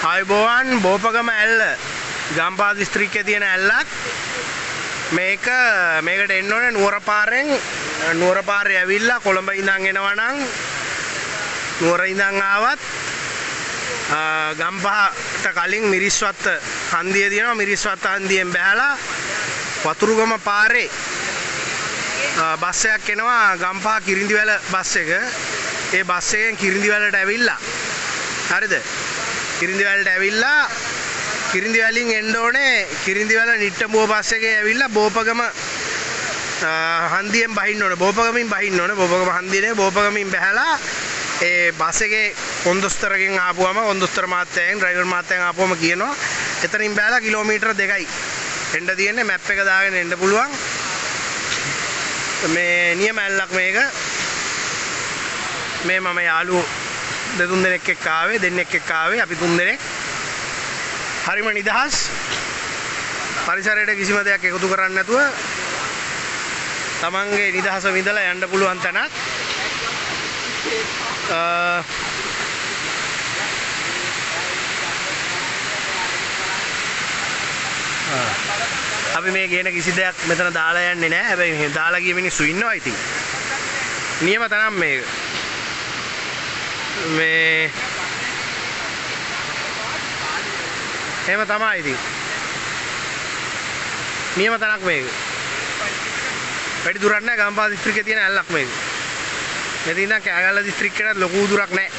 ආයුබෝවන් බෝපගම ඇල්ල ගම්පහ දිස්ත්‍රික්කයේ තියෙන ඇල්ලක් මේකට එන්න ඕනේ නුවර පාරේ ඇවිල්ලා කොළඹ ඉඳන් එනවා නම් නුවර ඉඳන් ආවත් ගම්පහට කලින් මිරිස්වත්ත හන්දිය තියෙනවා මිරිස්වත්ත හන්දියෙන් බැහැලා වතුරුගම පාරේ බස් එකක් එනවා ගම්පහ කිරිඳිවැල බස් එක. ඒ බස් එකෙන් කිරිඳිවැලට ඇවිල්ලා හරිද? කිරිඳිවැලට ඇවිල්ලා කිරිඳිවැලින් එන්න ඕනේ කිරිඳිවැල නිට්ටඹුව බස් එකේ ඇවිල්ලා බෝපගම හන්දියෙන් බහින්න ඕනේ. බෝපගමින් බහින්න ඕනේ. බෝපගම හන්දියේ බෝපගමින් බැහැලා ඒ බස් එකේ කොන්දොස්තරගෙන් ආපුවම කොන්දොස්තර මහත්තයන් ඩ්‍රයිවර් මහත්තයන් ආපුවම කියනවා එතනින් බැලලා කිලෝමීටර 2යි එන්න තියෙන්නේ මැප් එක දාගෙන එන්න පුළුවන්. මේ නියම ඇල්ලක් මේක. මේ මම යාළුවෝ දෙතුන් දෙනෙක් එක්ක ආවේ දෙන්නෙක් එක්ක ආවේ අපි තුන් දෙනෙක්. හරිම නිදහස්. පරිසරයට කිසිම දෙයක් එකතු කරන්නේ නැතුව තමන්ගේ නිදහස විඳලා යන්න පුළුවන් තැනක්. අපි මේ ගේන කිසි දෙයක් මෙතන දාලා යන්නේ නැහැ. හැබැයි මේ දාලා ගිය මිනිස්සු ඉන්නවා ඉතින්. නියම තනම් මේක. මේ එහෙම තමයි ඉතින්. නියම තනක් මේක. වැඩි දුරක් නැහැ ගම්පහ දිස්ත්‍රික්කයේ තියෙන ඇල්ලක් මේක. මෙතන ඉඳන් කෑගල්ල දිස්ත්‍රික්කයට ලොකු දුරක් නැහැ.